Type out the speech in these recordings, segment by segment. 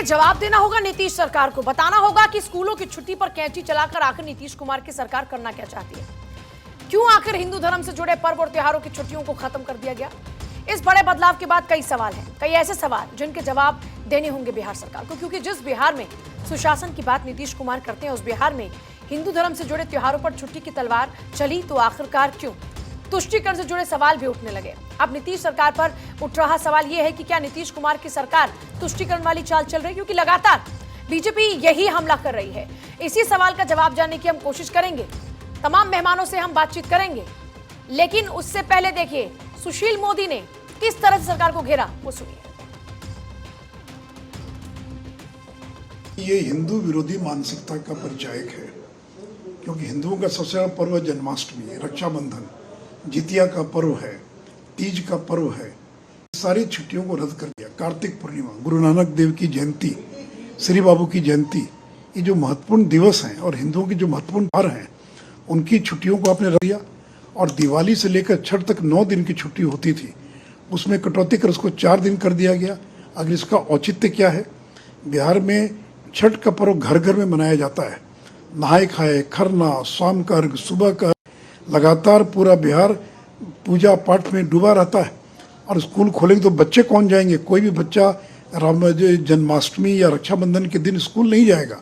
देखिए, जवाब देना होगा नीतीश सरकार को, बताना होगा कि स्कूलों की छुट्टी पर कैंची चलाकर आखिर नीतीश कुमार की सरकार करना क्या चाहती है। क्यों आखिर हिंदू धर्म से जुड़े पर्व और त्योहारों की छुट्टियों को खत्म कर दिया गया। इस बड़े बदलाव के बाद कई सवाल हैं, कई ऐसे सवाल जिनके जवाब देने होंगे बिहार सरकार को, क्योंकि जिस बिहार में सुशासन की बात नीतीश कुमार करते हैं, उस बिहार में हिंदू धर्म से जुड़े त्योहारों पर छुट्टी की तलवार चली तो आखिरकार क्यों। तुष्टिकरण से जुड़े सवाल भी उठने लगे। अब नीतीश सरकार पर उठ रहा सवाल यह है कि क्या नीतीश कुमार की सरकार तुष्टिकरण वाली चाल चल रही है, क्योंकि लगातार बीजेपी यही हमला कर रही है। इसी सवाल का जवाब जानने की हम कोशिश करेंगे, तमाम मेहमानों से हम बातचीत करेंगे, लेकिन उससे पहले देखिए सुशील मोदी ने किस तरह से सरकार को घेरा, वो सुनिए। ये हिंदू विरोधी मानसिकता का परिचायक है, क्योंकि हिंदुओं का सबसे बड़ा पर्व जन्माष्टमी, रक्षाबंधन, जितिया का पर्व है, तीज का पर्व है। सारी छुट्टियों को रद्द कर दिया। कार्तिक पूर्णिमा, गुरु नानक देव की जयंती, श्री बाबू की जयंती, ये जो महत्वपूर्ण दिवस हैं और हिंदुओं की जो महत्वपूर्ण पर्व हैं, उनकी छुट्टियों को आपने रद्द दिया। और दिवाली से लेकर छठ तक 9 दिन की छुट्टी होती थी, उसमें कटौती कर उसको 4 दिन कर दिया गया। अगर इसका औचित्य क्या है, बिहार में छठ का पर्व घर घर में मनाया जाता है। नहाए खाए, खरना, शाम का अर्घ, सुबह का, लगातार पूरा बिहार पूजा पाठ में डूबा रहता है। और स्कूल खोलेंगे तो बच्चे कौन जाएंगे? कोई भी बच्चा राम जन्माष्टमी या रक्षाबंधन के दिन स्कूल नहीं जाएगा।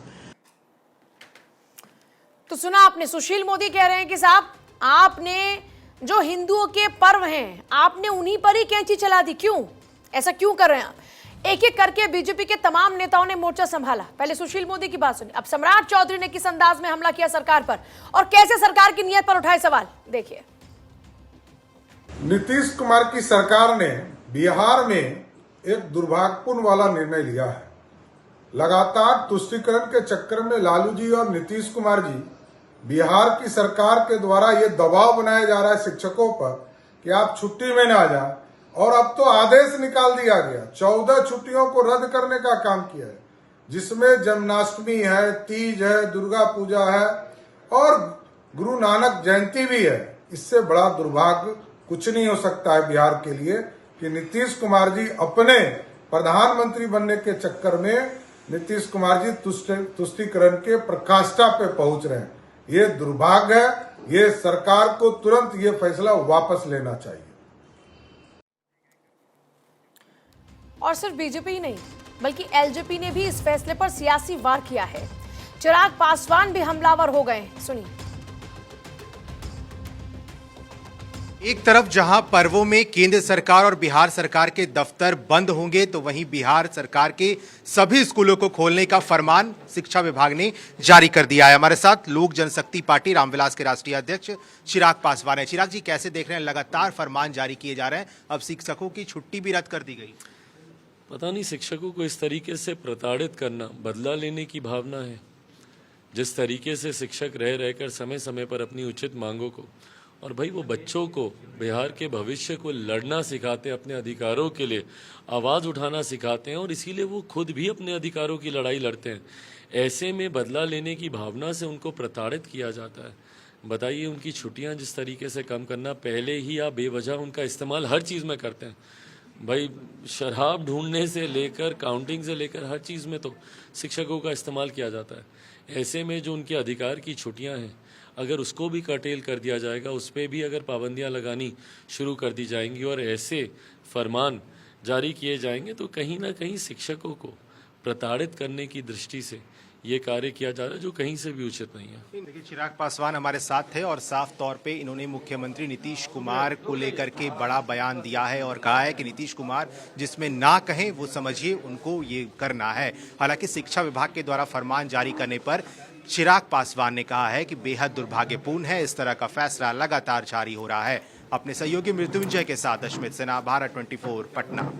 तो सुना आपने, सुशील मोदी कह रहे हैं कि साहब आपने जो हिंदुओं के पर्व हैं, आपने उन्हीं पर ही कैंची चला दी। क्यों ऐसा क्यों कर रहे हैं आप? एक एक करके बीजेपी के तमाम नेताओं ने मोर्चा संभाला। पहले सुशील मोदी की बात सुनी, अब सम्राट चौधरी ने किस अंदाज में हमला किया सरकार पर और कैसे सरकार की नीयत पर उठाए सवाल, देखिए। नीतीश कुमार की सरकार ने बिहार में एक दुर्भाग्यपूर्ण वाला निर्णय लिया है। लगातार तुष्टीकरण के चक्कर में लालू जी और नीतीश कुमार जी, बिहार की सरकार के द्वारा ये दबाव बनाया जा रहा है शिक्षकों पर कि आप छुट्टी में ना जाए, और अब तो आदेश निकाल दिया गया, 14 छुट्टियों को रद्द करने का काम किया है, जिसमें जन्माष्टमी है, तीज है, दुर्गा पूजा है और गुरु नानक जयंती भी है। इससे बड़ा दुर्भाग्य कुछ नहीं हो सकता है बिहार के लिए कि नीतीश कुमार जी अपने प्रधानमंत्री बनने के चक्कर में नीतीश कुमार जी तुष्टीकरण के प्रकाष्ठा पे पहुंच रहे हैं। ये दुर्भाग्य है। ये सरकार को तुरंत ये फैसला वापस लेना चाहिए। और सिर्फ बीजेपी ही नहीं, बल्कि एलजेपी ने भी इस फैसले पर सियासी वार किया है। चिराग पासवान भी हमलावर हो गए, सुनिए। एक तरफ जहां पर्वों में केंद्र सरकार और बिहार सरकार के दफ्तर बंद होंगे, तो वहीं बिहार सरकार के सभी स्कूलों को खोलने का फरमान शिक्षा विभाग ने जारी कर दिया है। हमारे साथ लोक जनशक्ति पार्टी रामविलास के राष्ट्रीय अध्यक्ष चिराग पासवान है। चिराग जी, कैसे देख रहे हैं, लगातार फरमान जारी किए जा रहे हैं, अब शिक्षकों की छुट्टी भी रद्द कर दी गई। पता नहीं शिक्षकों को इस तरीके से प्रताड़ित करना बदला लेने की भावना है। जिस तरीके से शिक्षक रह रहकर समय समय पर अपनी उचित मांगों को, और भाई वो बच्चों को बिहार के भविष्य को लड़ना सिखाते हैं, अपने अधिकारों के लिए आवाज़ उठाना सिखाते हैं, और इसीलिए वो खुद भी अपने अधिकारों की लड़ाई लड़ते हैं। ऐसे में बदला लेने की भावना से उनको प्रताड़ित किया जाता है। बताइए, उनकी छुट्टियां जिस तरीके से कम करना, पहले ही आप बेवजह उनका इस्तेमाल हर चीज़ में करते हैं। भाई शराब ढूंढने से लेकर काउंटिंग से लेकर हर चीज़ में तो शिक्षकों का इस्तेमाल किया जाता है। ऐसे में जो उनके अधिकार की छुट्टियां हैं, अगर उसको भी कर्टेल कर दिया जाएगा, उस पर भी अगर पाबंदियां लगानी शुरू कर दी जाएंगी और ऐसे फरमान जारी किए जाएंगे, तो कहीं ना कहीं शिक्षकों को प्रताड़ित करने की दृष्टि से ये कार्य किया जा रहा है, जो कहीं से भी उचित नहीं है। देखिए, चिराग पासवान हमारे साथ थे और साफ तौर पे इन्होंने मुख्यमंत्री नीतीश कुमार को लेकर के बड़ा बयान दिया है और कहा है कि नीतीश कुमार जिसमें ना कहें वो समझिए उनको ये करना है। हालांकि शिक्षा विभाग के द्वारा फरमान जारी करने पर चिराग पासवान ने कहा है कि बेहद दुर्भाग्यपूर्ण है, इस तरह का फैसला लगातार जारी हो रहा है। अपने सहयोगी मृत्युंजय के साथ अश्मित सिन्हा, भारत 24, पटना।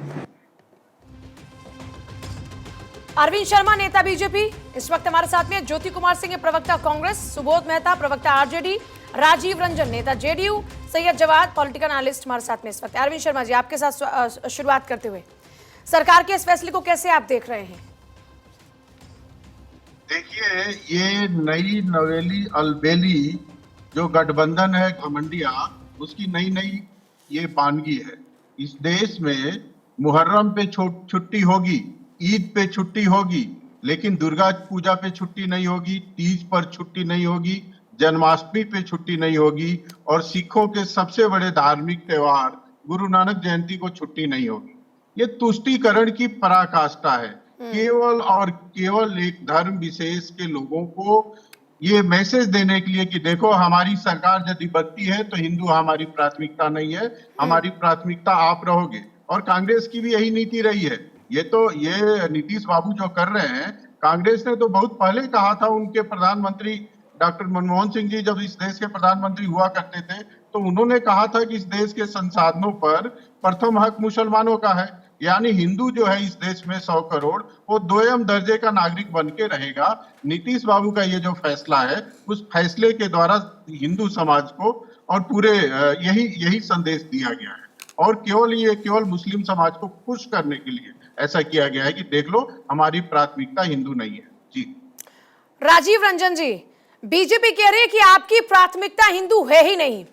अरविंद शर्मा, नेता बीजेपी, इस वक्त हमारे साथ में ज्योति कुमार सिंह, प्रवक्ता कांग्रेस, सुबोध मेहता, प्रवक्ता आरजेडी, राजीव रंजन, नेता JDU, Syed Jawad, political analyst हमारे साथ में इस वक्त। अरविंद शर्मा जी, आपके साथ शुरुआत करते हुए सरकार के इस फैसले को कैसे आप देख रहे हैं? देखिए, ये नई नवेली अलबेली जो गठबंधन है घमंडिया, उसकी नई नई ये बानगी है। इस देश में मुहर्रम पे छुट्टी होगी ईद पे छुट्टी होगी, लेकिन दुर्गा पूजा पे छुट्टी नहीं होगी, तीज पर छुट्टी नहीं होगी, जन्माष्टमी पे छुट्टी नहीं होगी, और सिखों के सबसे बड़े धार्मिक त्योहार गुरु नानक जयंती को छुट्टी नहीं होगी। ये तुष्टीकरण की पराकाष्ठा है। केवल और केवल एक धर्म विशेष के लोगों को ये मैसेज देने के लिए कि देखो, हमारी सरकार यदि बनती है तो हिंदू हमारी प्राथमिकता नहीं है, हमारी प्राथमिकता आप रहोगे। और कांग्रेस की भी यही नीति रही है। ये नीतीश बाबू जो कर रहे हैं, कांग्रेस ने तो बहुत पहले कहा था, उनके प्रधानमंत्री डॉक्टर मनमोहन सिंह जी जब इस देश के प्रधानमंत्री हुआ करते थे, तो उन्होंने कहा था कि इस देश के संसाधनों पर प्रथम हक मुसलमानों का है, यानी हिंदू जो है इस देश में 100 करोड़, वो दोयम दर्जे का नागरिक बन के रहेगा। नीतीश बाबू का ये जो फैसला है, उस फैसले के द्वारा हिंदू समाज को और पूरे यही संदेश दिया गया है, और केवल मुस्लिम समाज को खुश करने के लिए ऐसा किया गया है कि देख लो, हमारी प्राथमिकता हिंदू नहीं है। जी राजीव रंजन जी, बीजेपी कह रही है कि आपकी प्राथमिकता हिंदू है ही नहीं,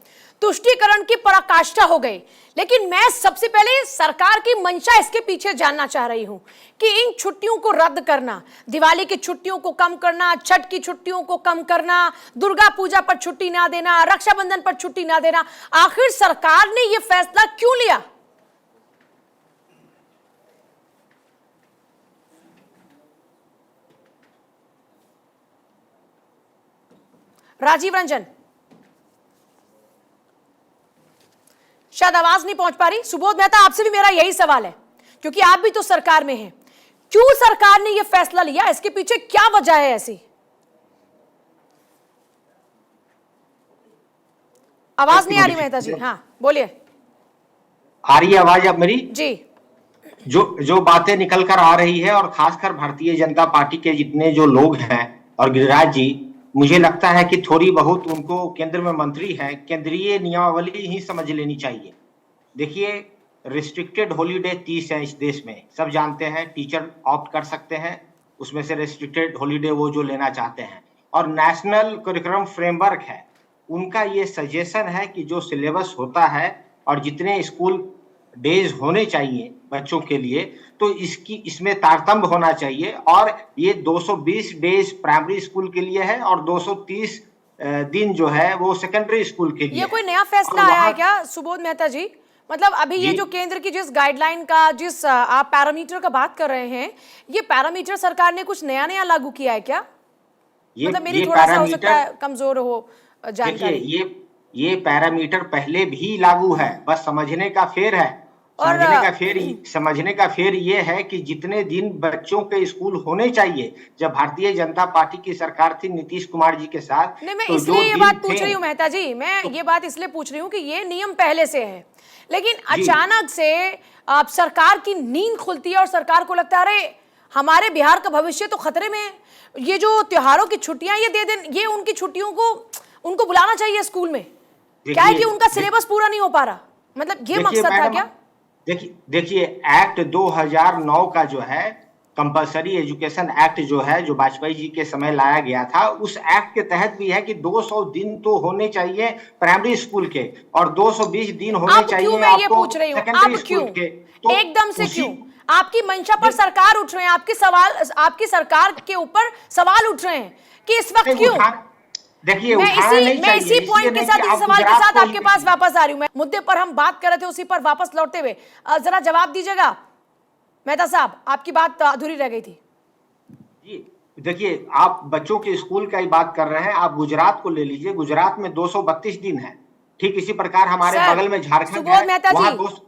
तुष्टीकरण की पराकाष्ठा हो गई। लेकिन मैं सबसे पहले सरकार की मंशा इसके पीछे जानना चाह रही हूं कि इन छुट्टियों को रद्द करना, दिवाली की छुट्टियों को कम करना, छठ की छुट्टियों को कम करना, दुर्गा पूजा पर छुट्टी ना देना, रक्षाबंधन पर छुट्टी ना देना, आखिर सरकार ने यह फैसला क्यों लिया? राजीव रंजन, शायद आवाज नहीं पहुंच पा रही। सुबोध मेहता, आपसे भी मेरा यही सवाल है, क्योंकि आप भी तो सरकार में हैं। क्यों सरकार ने यह फैसला लिया? इसके पीछे क्या वजह है ऐसी? आवाज नहीं आ रही मेहता जी। हाँ बोलिए। आ रही है आवाज अब मेरी? जी। जो बातें निकल कर आ रही है, और खासकर भारतीय जनता पार्टी के जितने जो लोग हैं, और गिरिराज जी, मुझे लगता है कि थोड़ी बहुत उनको, केंद्र में मंत्री हैं, केंद्रीय नियमावली ही समझ लेनी चाहिए। देखिए, रिस्ट्रिक्टेड हॉलीडे 30 है इस देश में, सब जानते हैं। टीचर ऑप्ट कर सकते हैं, उसमें से रिस्ट्रिक्टेड हॉलीडे वो जो लेना चाहते हैं। और नेशनल करिकुलम फ्रेमवर्क है, उनका ये सजेशन है कि जो सिलेबस होता है और जितने स्कूल डेज होने चाहिए बच्चों के लिए, तो इसमें तारतम्य होना चाहिए। और ये 220 डेज प्राइमरी स्कूल के लिए है, और 230 दिन जो है वो सेकेंडरी स्कूल के लिए। ये कोई नया फैसला आया है क्या सुबोध मेहता जी? मतलब अभी ये जो केंद्र की जिस गाइडलाइन का, जिस आप पैरामीटर का बात कर रहे हैं, ये पैरामीटर सरकार ने कुछ नया लागू किया है क्या? मतलब मेरी थोड़ा सा हो सकता है कमजोर हो जानकारी। ये पैरामीटर पहले भी लागू है, बस समझने का फेर है। समझने का फेर ये है कि जितने दिन बच्चों के स्कूल होने चाहिए, जब भारतीय जनता पार्टी की सरकार थी नीतीश कुमार जी के साथ, नहीं, मैं इसलिए ये बात पूछ रही हूँ मेहता जी, मैं ये बात इसलिए पूछ रही हूँ कि ये नियम पहले से है, लेकिन अचानक से आप सरकार की नींद खुलती है और सरकार को लगता है अरे हमारे बिहार का भविष्य तो खतरे में है। ये जो त्योहारों की छुट्टियां ये दे दें, ये उनकी छुट्टियों को उनको बुलाना चाहिए स्कूल में। क्या है कि उनका सिलेबस पूरा नहीं हो पा रहा, मतलब ये मकसद था क्या? देखिए, एक्ट 2009 का जो है कंपलसरी एजुकेशन एक्ट जो है, जो वाजपेयी जी के समय लाया गया था, उस एक्ट के तहत भी है कि 200 दिन तो होने चाहिए प्राइमरी स्कूल के, और 220 दिन होने चाहिए मैं ये पूछ रही हूँ, आप क्यों एकदम से क्यों? आपकी मंशा पर सरकार उठ रहे हैं, आपकी सरकार के ऊपर सवाल उठ रहे हैं कि इस वक्त क्यों? देखिए, मैं इसी पॉइंट के साथ, इस सवाल के साथ आपके पास वापस आ रही हूं। मैं मुद्दे पर हम बात कर रहे थे, उसी पर वापस लौटते हुए जरा जवाब दीजिएगा मेहता साहब, आपकी बात अधूरी रह गई थी। जी देखिए, आप बच्चों के स्कूल का ही बात कर रहे हैं, आप गुजरात को ले लीजिए, गुजरात में 232 दिन है। ठीक इसी प्रकार हमारे बगल में झारखंड है, मेहता जी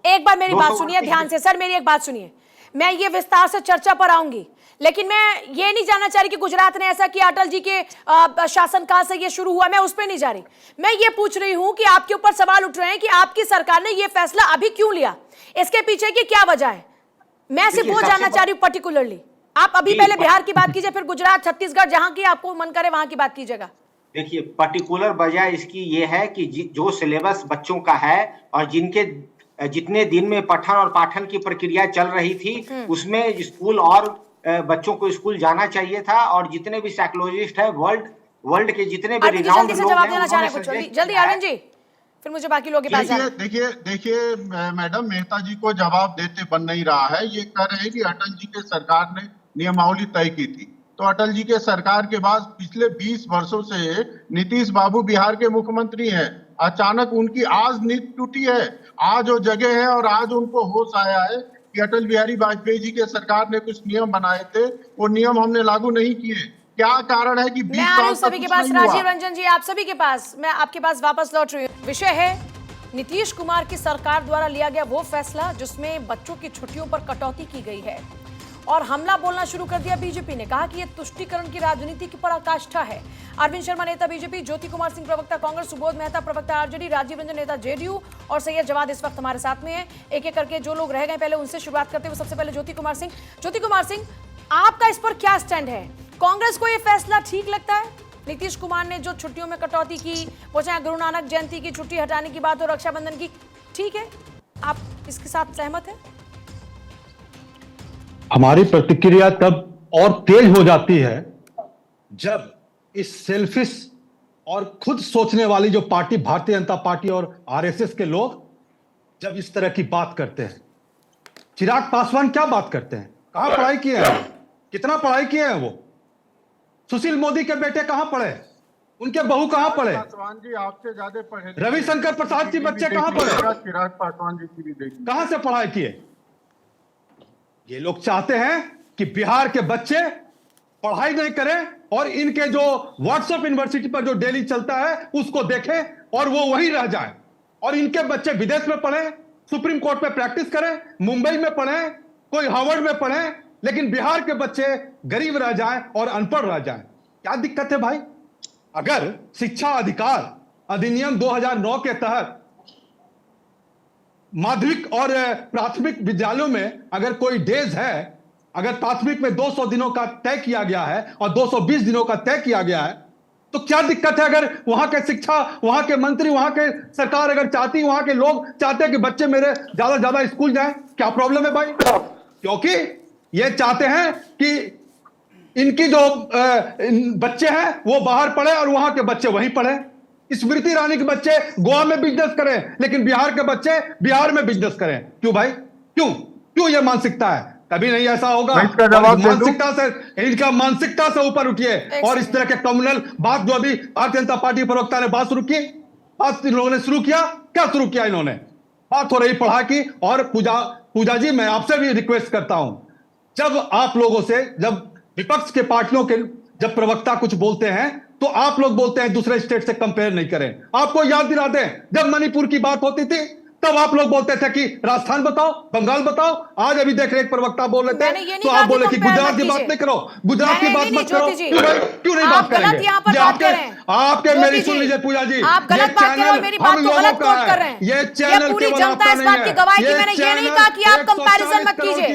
एक बार मेरी बात सुनिए ध्यान से। सर मेरी एक बात सुनिए, मैं ये विस्तार से चर्चा पर आऊंगी, लेकिन मैं ये नहीं जानना चाह रही कि गुजरात ने ऐसा किया, अटल जी के शासनकाल से ये शुरू हुआ, मैं उस पर नहीं जा रही। मैं ये पूछ रही हूं कि आपके ऊपर सवाल उठ रहे हैं कि आपकी सरकार ने ये फैसला अभी क्यों लिया, इसके पीछे की क्या वजह है? मैं सिर्फ वो जानना चाह रही हूँ पर्टिकुलरली। आप अभी पहले बिहार की बात कीजिए, फिर गुजरात, छत्तीसगढ़, जहां की आपको मन करे वहां की बात कीजिएगा। देखिए, पर्टिकुलर वजह इसकी ये है कि जो सिलेबस बच्चों का है और जिनके जितने दिन में पठन और पाठन की प्रक्रिया चल रही थी, उसमें स्कूल और बच्चों को स्कूल जाना चाहिए था। और जितने भी साइकोलॉजिस्ट है वर्ल्ड के जितने भी जल्दी से जवाब देना चाह रहे हैं, जल्दी अरविंद जी फिर मुझे बाकी लोगों के पास जाना है। देखिए मैडम, मेहता जी को जवाब देते बन नहीं रहा है। ये कह रहे हैं कि अटल जी के सरकार ने नियमावली तय की थी, तो अटल जी के सरकार के बाद पिछले 20 वर्षों से नीतीश बाबू बिहार के मुख्यमंत्री हैं। अचानक उनकी आज नींद टूटी है, आज वो जगह है और आज उनको होश आया है कि अटल बिहारी वाजपेयी जी के सरकार ने कुछ नियम बनाए थे, वो नियम हमने लागू नहीं किए। क्या कारण है कि 20 मैं आ रही हूं साल सभी तक के कुछ पास। नहीं हुआ? राजीव रंजन जी, आप सभी के पास, मैं आपके पास वापस लौट रही हूँ। विषय है नीतीश कुमार की सरकार द्वारा लिया गया वो फैसला जिसमें बच्चों की छुट्टियों पर कटौती की गई है और हमला बोलना शुरू कर दिया बीजेपी ने। कहा कि यह तुष्टीकरण की राजनीति की पराकाष्ठा है। अरविंद शर्मा नेता बीजेपी, ज्योति कुमार सिंह प्रवक्ता कांग्रेस, सुबोध मेहता प्रवक्ता आरजेडी, राजीव रंजन नेता जेडीयू और सैयद जवाद इस वक्त हमारे साथ में है। एक एक करके जो लोग रह गए पहले उनसे शुरुआत करते हुए सबसे पहले ज्योति कुमार सिंह। ज्योति कुमार सिंह, आपका इस पर क्या स्टैंड है? कांग्रेस को यह फैसला ठीक लगता है? नीतीश कुमार ने जो छुट्टियों में कटौती की, वो चाहे गुरु नानक जयंती की छुट्टी हटाने की बात हो, रक्षाबंधन की, ठीक है, आप इसके साथ सहमत हैं? हमारी प्रतिक्रिया तब और तेज हो जाती है जब इस सेल्फिश और खुद सोचने वाली जो पार्टी भारतीय जनता पार्टी और आरएसएस के लोग जब इस तरह की बात करते हैं। चिराग पासवान क्या बात करते हैं? कहां पढ़ाई किए हैं? कितना पढ़ाई किए हैं वो? सुशील मोदी के बेटे कहां पढ़े? उनके बहू कहां पढ़े? पासवान जी आपसे ज्यादा पढ़े। रविशंकर प्रसाद जी बच्चे कहां पढ़े? चिराग पासवान जी की भी देखिए, कहां से पढ़ाई किए? ये लोग चाहते हैं कि बिहार के बच्चे पढ़ाई नहीं करें और इनके जो व्हाट्सएप यूनिवर्सिटी पर जो डेली चलता है उसको देखें और वो वहीं रह जाएं और इनके बच्चे विदेश में पढ़ें, सुप्रीम कोर्ट पे प्रैक्टिस करें, मुंबई में पढ़ें, कोई हार्वर्ड में पढ़ें, लेकिन बिहार के बच्चे गरीब रह जाएं और अनपढ़ रह जाएं। क्या दिक्कत है भाई? अगर शिक्षा अधिकार अधिनियम 2009 के तहत माध्यमिक और प्राथमिक विद्यालयों में अगर कोई डेज है, अगर प्राथमिक में 200 दिनों का तय किया गया है और 220 दिनों का तय किया गया है, तो क्या दिक्कत है अगर वहां के शिक्षा, वहां के मंत्री, वहां के सरकार अगर चाहती, वहां के लोग चाहते हैं कि बच्चे मेरे ज्यादा स्कूल जाएं? क्या प्रॉब्लम है भाई? क्योंकि ये चाहते हैं कि इनकी जो बच्चे हैं वो बाहर पढ़े और वहां के बच्चे वहीं पढ़े। स्मृति ईरानी के बच्चे गोवा में बिजनेस करें, लेकिन बिहार के बच्चे बिहार में बिजनेस करें। क्यों भाई? क्यों ये मानसिकता है? कभी नहीं ऐसा होगा। इनका मानसिकता से ऊपर उठिए और इस तरह के कम्युनल बात जो अभी भारतीय जनता पार्टी प्रवक्ता ने बात शुरू की, बात इन लोगों ने शुरू किया। क्या शुरू किया इन्होंने? बात हो रही पढ़ा की। और पूजा जी, मैं आपसे भी रिक्वेस्ट करता हूं, जब आप लोगों से, जब विपक्ष के पार्टियों के जब प्रवक्ता कुछ बोलते हैं तो आप लोग बोलते हैं दूसरे स्टेट से कंपेयर नहीं करें। आपको याद दिला दें, जब मणिपुर की बात होती थी तब आप लोग बोलते थे कि राजस्थान बताओ, बंगाल बताओ। आज अभी देख रहे एक प्रवक्ता बोल रहे थे तो आप बोले कि गुजरात की बात नहीं करो, गुजरात की बात मत करो। क्यों नहीं बात करेंगे? आपके मेरी सुन लीजिए पूजा जी, आप गलत बात कर रहे हो, मेरी बात को गलत कोट कर रहे हैं। ये चैनल पूरी जनता इस बात की गवाही की। मैंने ये नहीं कहा कि आप कंपैरिजन मत कीजिए।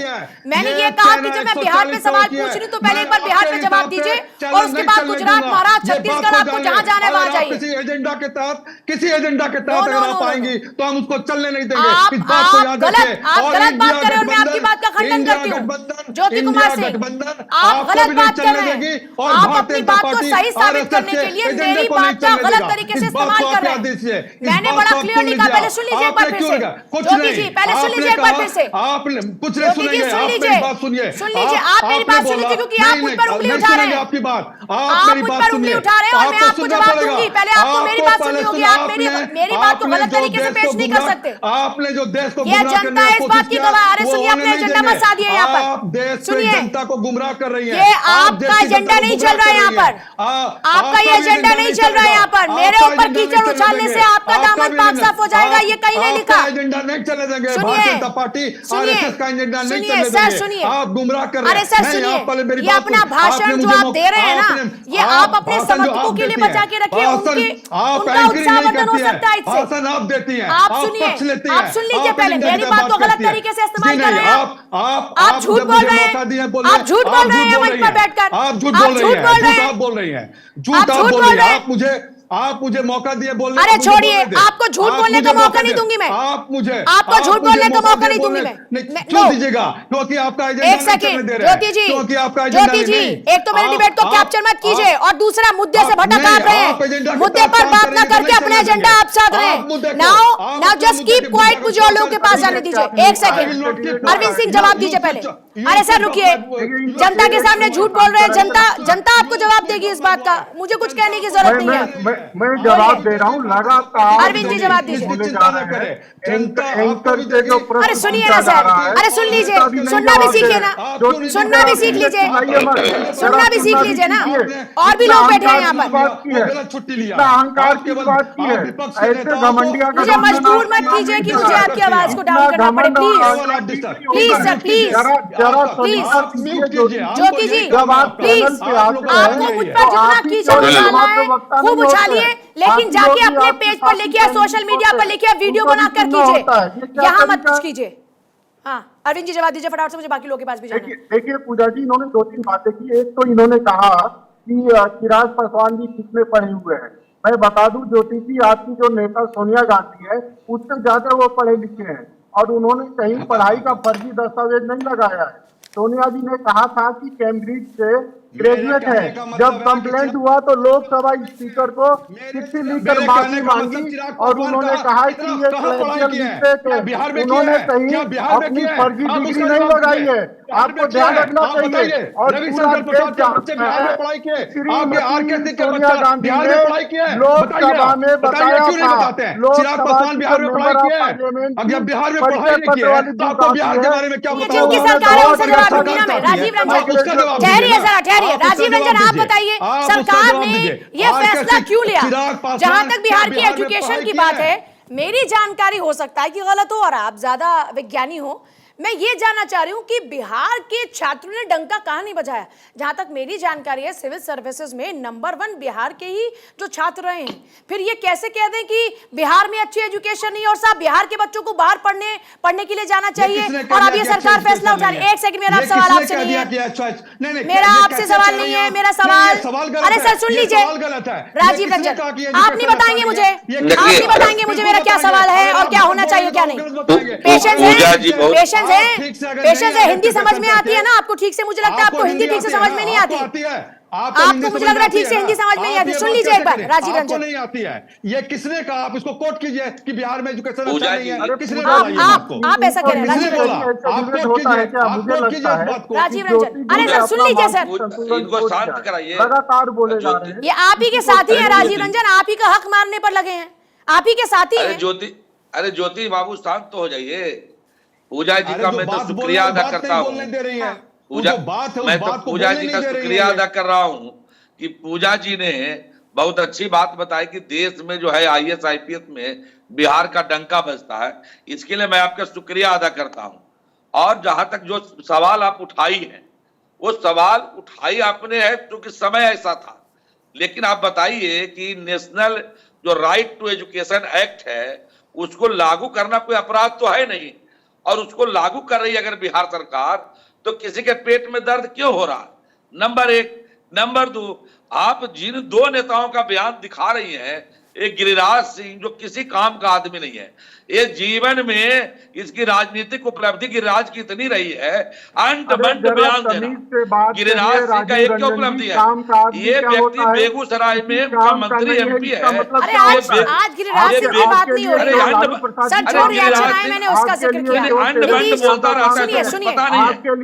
मैंने ये कहा कि जब मैं बिहार पे सवाल पूछ रही हूं तो पहले एक बार बिहार पे जवाब दीजिए और उसके बाद गुजरात, महाराष्ट्र, छत्तीसगढ़, आपको जहां जाना है वहां जाइए। किसी एजेंडा के तहत अगर आप आएंगी तो हम उसको चलने नहीं देंगे। आप इस बात को याद रखिए। गलत बात कर रहे हो, मैं आपकी बात का खंडन करती हूं। ज्योति कुमार सिंह, आप गलत बात कर रहे हैं। आप अपनी बात को सही साबित करने के लिए मेरी बात का गलत तरीके से इस्तेमाल कर रहे हैं। मैंने बड़ा क्लियरली कहा, पहले सुन लीजिए एक बार फिर से। ज्योति जी, पहले सुन लीजिए एक बार फिर से। आपने कुछ नहीं सुन लीजिए, सुन लीजिए, आप मेरी बात सुन लीजिए, क्योंकि आप मुझ पर उंगली उठा रहे हैं। आपकी बात, आप मुझ पर उंगली उठा रहे हैं और मैं आपको जवाब दूंगी। पहले आपको मेरी बात सुननी होगी। आप मेरी बात को गलत तरीके से पेश नहीं कर सकते। आपने जो देश को ये जनता इस बात की गवाह। अरे सुनिए, अपने एजेंडा मत साधिए यहाँ पर। आप देश की जनता को गुमराह कर रही हैं। ये आपका एजेंडा नहीं चल रहा है यहाँ पर। आपका ये एजेंडा नहीं चल रहा है यहाँ पर। मेरे ऊपर कीचड़ उछालने से आपका दामन पाक साफ हो जाएगा, ये कहीं नहीं लिखा। एजेंडा नहीं चलने देंगे। भारतीय जनता पार्टी आरएसएस का एजेंडा नहीं चलने सुनिए सर, सुनिए। आप गुमराह कर रहे हैं। अरे सर सुनिए, ये अपना भाषण जो आप दे रहे हैं ना, ये आप अपने समर्थकों के लिए बचा के रखिए। उनका उत्साहवर्धन हो सकता है इससे। भाषण आप देती हैं, आप सुनिए, आप सुन लीजिए पहले। मेरी बात को गलत तरीके से इस्तेमाल कर रहे हैं आप झूठ बोल रहे हैं। आप झूठ बोल रहे हैं मंच पर बैठकर। आप झूठ बोल रही हैं। झूठ आप बोल रही हैं। आप मुझे आप मुझे मौका दिए बोलने अरे का, मुझे छोड़िए, बोलने दे। आपको झूठ आप बोलने मुझे का मौका नहीं दे। दूंगी मैं। आपको झूठ बोलने का मौका नहीं दूंगी मैं। क्यों दीजिएगा? क्योंकि आपका एजेंडा एक नहीं सेकंड चलने दे रहे हैं। ज्योति जी, क्योंकि आपका एजेंडा ज्योति जी, नहीं। एक तो मेरे डिबेट को कैप्चर मत कीजिए, और दूसरा मुद्दे से भटक नहीं, आप रहे आप एजेंडा हैं। के मुद्दे तहत पर काम बात ना करेंगे तो करके नहीं अपने चलने एजेंडा देंगे। आप साध रहे आप मुद्दे हैं। को- नाउ आप नाउ अपने जस्ट मुद्दे कीप के क्वाइट, मुद्दे मुझे को और लोगों के पास solve जाने करेंगे। दीजिए। एक I will second, not keep Arvind Singh quiet. जवाब You दीजिए keep- पहले। you अरे सर keep रुकिए, quiet. जनता के सामने झूठ बोल रहे हैं। जनता आपको जवाब देगी इस बात का, मुझे कुछ कहने की जरूरत नहीं है। मैं जवाब दे रहा हूँ लगातार। अरविंद जी जवाब दीजिए। बोले जा रहे हैं। एंकर से जो अरे प्रश्न सुनिए पूछा ना जा सर, रहा है, अरे सुन लीजिए, उसका भी नहीं सुनना भी जवाब दे सीखिए रहे। ना, जो चीज़ सुनना भी सीख लीजिए, सुनना भी सीख लीजिए ना। और भी लोग बैठे हैं यहाँ पर। गलत छुट्टी लिया। इतना अहंकार आप की केवल- बात की है। आप विपक्ष के ऐसे नेताओं को- घमंडिया का मुझे सामना मजबूर ना मत कीजिए कि करना मुझे आपकी आवाज को डाउन करना पड़े, please please sir, please please. आप म्यूट कीजिए। हमको ज्योति जी यही करना है। प्लीज, चैनल पे आते हैं, आपको मुझ पर जितना कीचड़ उछालना है खूब उछालिए, लेकिन जाके अपने पेज पर लिखिए, सोशल मीडिया पर लिखिए, वीडियो बनाकर कीजिए, यहाँ मत कुछ कीजिए। हाँ अरविंद जी जवाब दीजिए फटाफट से, मुझे बाकी लोगों के पास भी जाना है। देखिए पूजा जी, इन्होंने 2-3 बातें की। एक तो इन्होंने कहा कि चिराग पासवान जी किसमें पढ़े हुए हैं। मैं बता दूं ज्योति जी, आपकी जो नेता सोनिया गांधी है उससे ज्यादा वो पढ़े लिखे हैं, और उन्होंने कहीं पढ़ाई का फर्जी दस्तावेज नहीं लगाया है। सोनिया जी ने कहा था कि कैम्ब्रिज से ग्रेजुएट है। जब कंप्लेंट हुआ तो लोकसभा स्पीकर को चिट्ठी लिखकर माफी मांगी, और उन्होंने कहा कि ये प्लेजियल मिस्टेक है। उन्होंने कहीं अपनी फर्जी डिग्री नहीं लगाई है, आपको ध्यान रखना चाहिए। और पूरा देश जानता है श्रीमती सोनिया गांधी ने लोकसभा में बताया था, लोकसभा अगर बिहार में पढ़ाई नहीं की है तो आपको बिहार के बारे में क्या ये पता जिनकी होगा? सरकार है उनसे जवाब दूंगी ना मैं। राजीव रंजन ठहरिए जरा, ठहरिए। राजीव रंजन आप बताइए, सरकार ने ये फैसला क्यों लिया? जहां तक बिहार की एजुकेशन की बात है, मेरी जानकारी हो सकता है कि गलत हो और आप ज्यादा विज्ञानी हो, मैं ये जानना चाह रही हूं कि बिहार के छात्रों ने डंका कहां नहीं बजाया। जहां तक मेरी जानकारी है, सिविल सर्विसेज में नंबर 1 बिहार के ही जो छात्र रहे हैं। फिर ये कैसे कह दें कि बिहार में अच्छी एजुकेशन नहीं, और साहब बिहार के बच्चों को बाहर पढ़ने के लिए जाना चाहिए, और अब ये सरकार फैसला उठा रही है। एक सेकंड, मेरा सवाल आपसे नहीं है, मेरा आपसे सवाल नहीं है, मेरा सवाल, अरे सर सुन लीजिए राजीव रंजन, आप नहीं बताएंगे मुझे, आप नहीं बताएंगे मुझे मेरा क्या सवाल है और क्या होना चाहिए क्या नहीं। पेशेंस है, पेशेंस है। हिंदी समझ में आती है ना आपको ठीक से? मुझे लगता है आपको हिंदी ठीक से समझ में नहीं आती। आपको मुझे लग रहा है ठीक से हिंदी समझ में नहीं आती। सुन लीजिए एक बार राजीव रंजन, नहीं आती है। ये किसने कहा? आप इसको कोट कीजिए कि बिहार में एजुकेशन पूजा अच्छा नहीं जी, है। किसने बोला ये बात को? आप ऐसा कह रहे हैं राजीव रंजन? आप कोट कीजिए, आप कोट कीजिए इस बात को। राजीव रंजन, अरे सर सुन लीजिए सर, इनको शांत कराइए। लगातार बोले जा रहे हैं। ये आप ही के साथी हैं राजीव रंजन, आप ही का हक मारने पर लगे हैं, आप ही के साथी हैं। अरे ज्योति बाबू शांत तो हो जाइए। पूजा जी का मैं तो शुक्रिया अदा करता हूँ। मैं तो पूजा जी का शुक्रिया अदा कर रहा हूँ कि पूजा जी ने बहुत अच्छी बात बताई कि देश में जो है IAS IPS में बिहार का डंका बजता है। इसके लिए मैं आपका शुक्रिया अदा करता हूँ। और जहां तक जो सवाल आप उठाई है, वो सवाल उठाई आपने है क्योंकि समय ऐसा था। लेकिन आप बताइए कि नेशनल जो राइट टू एजुकेशन एक्ट है उसको लागू करना कोई अपराध तो है नहीं, और उसको लागू कर रही है अगर बिहार सरकार, तो किसी के पेट में दर्द क्यों हो रहा? नंबर 1। नंबर 2, आप जिन 2 नेताओं का बयान दिखा रही हैं, एक गिरिराज सिंह जो किसी काम का आदमी नहीं है, ये जीवन में इसकी राजनीतिक उपलब्धि गिरिराज की इतनी रही है, अंत-बंट बयान देना। गिरिराज सिंह का एक क्या उपलब्धि है? ये व्यक्ति बेगूसराय में मंत्री MP है। अरे आज गिरिराज सिंह की बात नहीं हो रही है सर, जो रिएक्शन आए मैंने उसका जिक्र किया। सुनिए सुनिए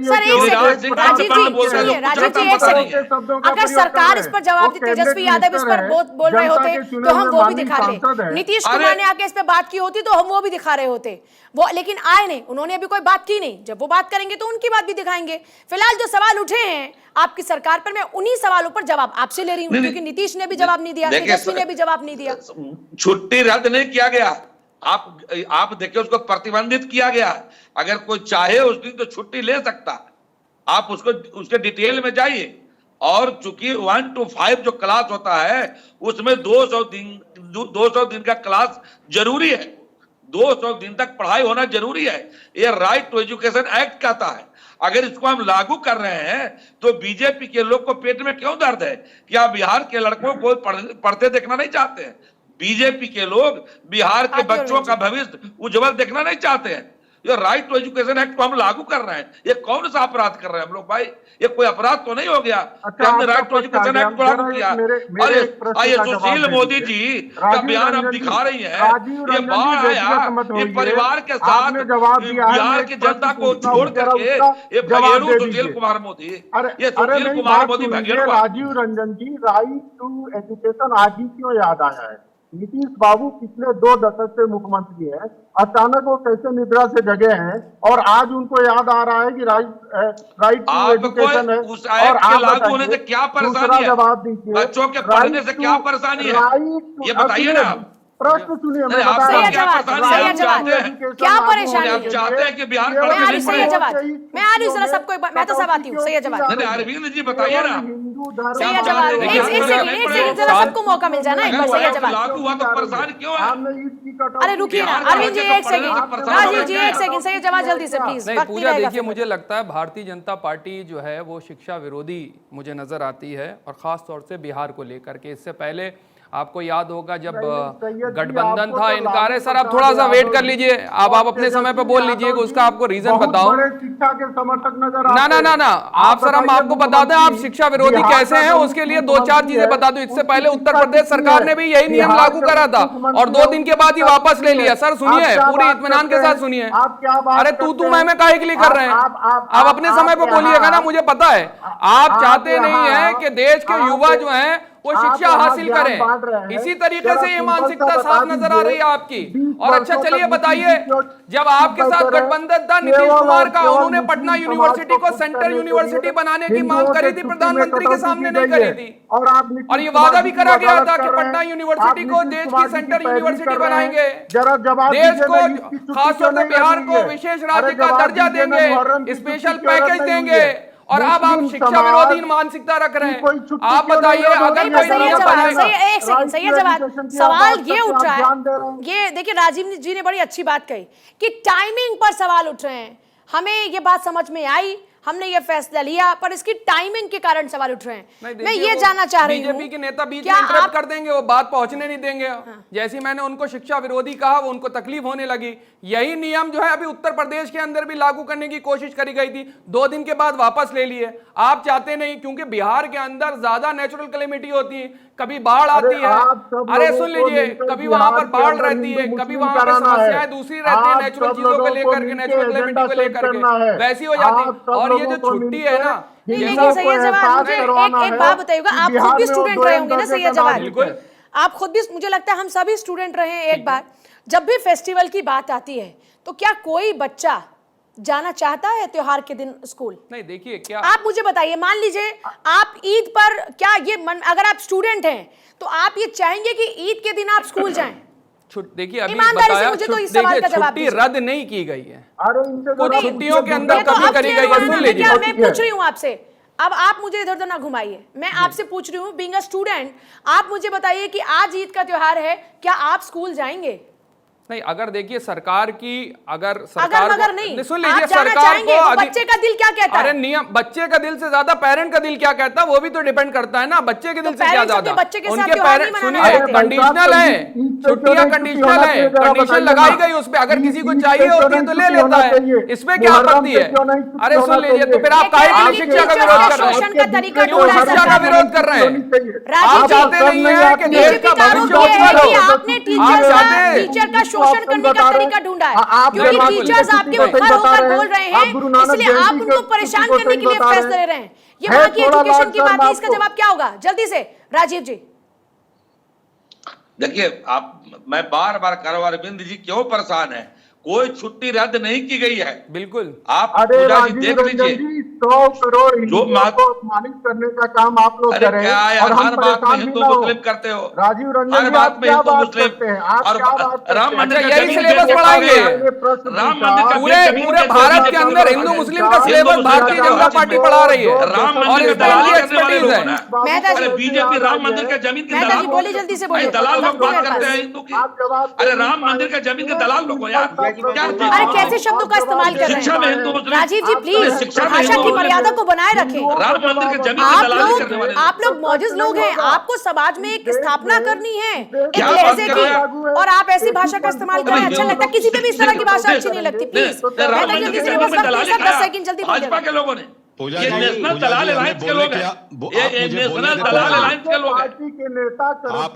सर, एक सेकंड राजीव जी, सुनिए राजीव जी एक सेकंड, अगर सरकार इस पर जवाब दी, तेजस्वी यादव इस पर बोल रहे होते तो हम वो भी दिखाते, नीतीश कुमार ने आके इस पे बात की होती तो हम वो भी दिखा रहे होते, वो लेकिन आए नहीं, उन्होंने अभी कोई बात की नहीं। जब वो बात करेंगे तो उनकी बात भी दिखाएंगे। फिलहाल जो सवाल उठे हैं आपकी सरकार पर, मैं उन्हीं सवालों पर जवाब आपसे ले रही हूं, क्योंकि नीतीश ने भी जवाब नहीं दिया, तेजस्वी ने भी जवाब नहीं दिया। छुट्टी रद्द नहीं किया गया, आप देखिए उसको प्रतिबंधित किया गया। अगर कोई चाहे उस दिन तो छुट्टी ले सकता है, आप उसको उसके डिटेल में जाइए। और चूंकि 1 to 5 जो क्लास होता है उसमें 200 दिन का क्लास जरूरी है, 200 दिन तक पढ़ाई होना जरूरी है। ये राइट टू एजुकेशन एक्ट कहता है। अगर इसको हम लागू कर रहे हैं तो बीजेपी के लोग को पेट में क्यों दर्द है? क्या बिहार के लड़कों को पढ़ते देखना नहीं चाहते हैं? बीजेपी के लोग बिहार के बच्चों का भविष्य उज्जवल देखना नहीं चाहते हैं? ये राइट टू एजुकेशन एक्ट को हम लागू कर रहे हैं, ये कौन सा अपराध कर रहे हैं हम लोग भाई? ये कोई अपराध तो नहीं हो गया कि हमने राइट टू एजुकेशन एक्ट को लागू किया? और ये सुशील मोदी जी का बयान हम दिखा रही है, ये बाढ़ आया, ये परिवार के साथ बिहार की जनता को छोड़ करके ये भगेड़ू सुशील कुमार मोदी, ये सुशील कुमार मोदी भगेड़ू। राजीव रंजन जी, राइट टू एजुकेशन आज ही क्यों याद आया है? नीतीश बाबू पिछले 2 दशक से मुख्यमंत्री है, अचानक वो कैसे निद्रा से जगे हैं और आज उनको याद आ रहा है कि राइट टू एजुकेशन है? और आप लागू होने से क्या परेशानी है? जवाब दीजिए, बच्चों के पढ़ने से क्या परेशानी है? ये बताइए ना आप। प्रश्न सुनिए, मैं आप बता रहा हूं। क्या परेशानी है? आप चाहते हैं कि बिहार मैं आ रही, सही है जवाब। मैं आ रही हूं, जरा सबको मैं तो सब आती हूँ। सही है जवाब। नहीं अरविंद जी बताइए ना। सही है जवाब। एक सेकंड जरा सबको मौका मिल जाए ना एक बार। सही है जवाब। लागू हुआ तो परेशान क्यों है? अरे रुकिए ना अरविंद जी, एक सेकंड। राजीव जी एक सेकंड। सही है जवाब जल्दी से प्लीज। पूजा देखिए, मुझे लगता है भारतीय जनता पार्टी जो है वो शिक्षा विरोधी मुझे नजर आती है, और खास तौर से बिहार को लेकर के। इससे पहले आपको याद होगा जब गठबंधन था इनका, अरे सर आप थोड़ा सा वेट कर लीजिए, आप अपने समय पे बोल लीजिए कि उसका आपको रीजन बताओ। शिक्षा के समर्थक नजर ना ना ना ना आप सर, हम आपको बता दें आप शिक्षा विरोधी कैसे हैं, उसके लिए 2-4 चीजें बता दो। इससे पहले उत्तर प्रदेश सरकार ने भी यही नियम लागू करा था और 2 दिन के बाद ही वापस ले लिया। सर सुनिए, पूरी इत्मीनान के साथ सुनिए। अरे तू मैं काहे के लिए कर रहे हैं? आप अपने समय पे बोलिएगा ना, मुझे पता है आप चाहते नहीं है कि देश के युवा जो है वो शिक्षा हासिल करें। इसी तरीके से ये मानसिकता साफ नजर आ रही है आपकी। और अच्छा चलिए बताइए, जब आपके साथ गठबंधन था नीतीश कुमार का, उन्होंने पटना यूनिवर्सिटी को सेंट्रल यूनिवर्सिटी बनाने की मांग करी थी, प्रधानमंत्री के सामने नहीं करी थी। और ये वादा भी करा गया था कि पटना यूनिवर्सिटी को देश की सेंट्रल यूनिवर्सिटी बनाएंगे, देश को खासतौर से बिहार को विशेष राज्य का दर्जा देंगे, स्पेशल पैकेज देंगे। और अब आप शिक्षा विरोधी मानसिकता रख रहे हैं। आप बताइए, अगर कोई नियम बनेगा। एक सेकंड, सही है जवाब। सवाल ये उठ रहा है, ये देखिए राजीव जी ने बड़ी अच्छी बात कही कि टाइमिंग पर सवाल उठ रहे हैं। हमें ये बात समझ में आई, हमने ये फैसला लिया, पर इसकी टाइमिंग के कारण सवाल उठ रहे हैं। मैं ये जानना चाह रही हूं, बीजेपी के नेता बीच में इंटरप्ट कर देंगे, वो बात पहुंचने नहीं देंगे। जैसे मैंने उनको शिक्षा विरोधी कहा, वो उनको तकलीफ होने लगी। यही नियम जो है अभी उत्तर प्रदेश के अंदर भी लागू करने की कोशिश करी गई थी, 2 दिन के बाद वापस ले लिए। आप चाहते नहीं, क्योंकि बिहार के अंदर ज्यादा नेचुरल कैलेमिटी होती है, कभी बाढ़ आती है, अरे सुन लीजिए, कभी वहां पर बाढ़ रहती है, कभी वहां पर समस्याएं दूसरी रहती है नेचुरल चीजों को लेकर के, नेचुरल कैलेमिटी को लेकर के, वैसी हो जाती है। और ये जो छुट्टी है ना, लेकिन सही है जवाब। मुझे एक बात बताइएगा, आप खुद भी स्टूडेंट रहे होंगे ना? सही है जवाब। बिल्कुल, आप खुद भी, मुझे लगता है हम सभी स्टूडेंट रहे हैं। एक बार जब भी फेस्टिवल की बात आती है तो क्या कोई बच्चा जाना चाहता है त्योहार के दिन स्कूल? नहीं, देखिए क्या आप मुझे बताइए, मान लीजिए आप ईद पर, क्या ये अगर आप स्टूडेंट हैं तो आप ये चाहेंगे कि ईद के दिन आप स्कूल जाएं? देखिए अभी बताया, मुझे तो इस सवाल का जवाब छुट्टी रद्द नहीं की गई है, कुछ छुट्टियों के अंदर कमी करी गई है। सुन लीजिए, मैं पूछ रही हूँ आपसे, अब आप मुझे इधर उधर ना घुमाइए, मैं आपसे पूछ रही हूँ बीइंग अ स्टूडेंट, आप मुझे बताइए कि आज ईद का त्योहार है, क्या आप स्कूल जाएंगे? नहीं, अगर देखिए सरकार की, अगर सरकार अगर नहीं, सुन लीजिए, सरकार को बच्चे का दिल क्या कहता है? अरे नियम, बच्चे का दिल से ज्यादा पेरेंट का दिल क्या कहता है वो भी तो डिपेंड करता है ना, बच्चे के दिल से क्या ज्यादा। उनके पेरेंट, सुनिए, कंडीशनल है, छुट्टियां कंडीशनल है, कंडीशन लगाई गई उस पर, अगर किसी को चाहिए होती है तो ले लेता है, इसमें क्या आपत्ति है? अरे सुन लीजिए, तो फिर आप काहे के लिए शिक्षा का विरोध कर रहे हैं? क्यों शिक्षा का विरोध कर रहे हैं? आप चाहते नहीं है कि देश का भविष्य, आपने टीचर का शोषण करने का तरीका ढूंढा है, क्योंकि टीचर्स आपके मुखर होकर बोल रहे हैं, इसलिए आप उनको परेशान करने के लिए फैसले ले रहे हैं। ये वहां की एजुकेशन की बात है, इसका जवाब क्या होगा? जल्दी से राजीव जी। देखिए, आप, मैं बार बार कह रहा हूं, अरविंद जी क्यों परेशान है? कोई छुट्टी रद्द नहीं की गई है। बिल्कुल, आप पूजा जी देख लीजिए, 100 करोड़ हिंदुओं को अपमानित करने का काम आप लोग कर रहे हैं, और हर बात में हिंदू मुस्लिम करते हो। राजीव रंजन, हर बात में हिंदू मुस्लिम, और राम मंदिर का यही सिलेबस पढ़ाएंगे। राम मंदिर का पूरे भारत के अंदर हिंदू मुस्लिम का सिलेबस भारतीय जनता पार्टी पढ़ा रही है, राम मंदिर का दलाली करने वाले लोग हैं। अरे बीजेपी राम मंदिर का जमीन की दलाल, बोलिए जल्दी से बोलिए, दलाल लोग बात करते हैं हिंदू की। अरे राम मंदिर का जमीन के दलाल लोग हो यार। अरे कैसे शब्दों का इस्तेमाल कर शिक्षा में रहे हिंदू हैं मुस्लिम राजीव जी, प्लीज शिक्षा में भाषा हिंदू की मुस्लिम मर्यादा को बनाए रखें। राम मंदिर के जमीन में दलाली करने वाले आप लोग मौजूद लोग हैं, आपको समाज में एक स्थापना करनी है एक क्या बात लहजे कर रहे की, और आप ऐसी भाषा का इस्तेमाल करें अच्छा लगता है? किसी पे भी इस तरह की भाषा अच्छी नहीं लगती। प्लीज राम मंदिर के जमीन में दलाली 10 सेकंड जल्दी बोलिए। भाजपा के लोगों ने, ये नेशनल दलाल अलायंस के लोग हैं, ये नेशनल दलाल अलायंस के लोग हैं।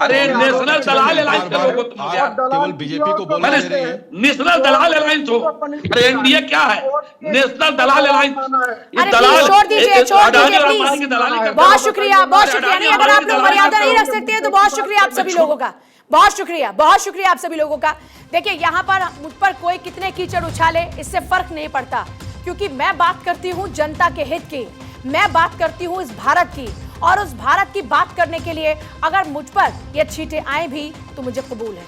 अरे नेशनल दलाल अलायंस के लोग हो तुम लोग यार, केवल बीजेपी को बोलने दे रही है। नेशनल दलाल अलायंस हो। अरे एनडीए क्या है? नेशनल दलाल अलायंस। अरे प्लीज छोड़ दीजिए, छोड़ दीजिए प्लीज। बहुत शुक्रिया, बहुत शुक्रिया। नहीं, अगर आप लोग मर्यादा नहीं रख सकते तो बहुत शुक्रिया आप सभी लोगों का, बहुत शुक्रिया, बहुत शुक्रिया आप सभी लोगों का। देखिए यहाँ पर मुझ पर कोई कितने कीचड़ उछाले इससे फर्क नहीं पड़ता, क्योंकि मैं बात करती हूँ जनता के हित की, मैं बात करती हूँ इस भारत की, और उस भारत की बात करने के लिए अगर मुझ पर ये छींटे आए भी तो मुझे कबूल है।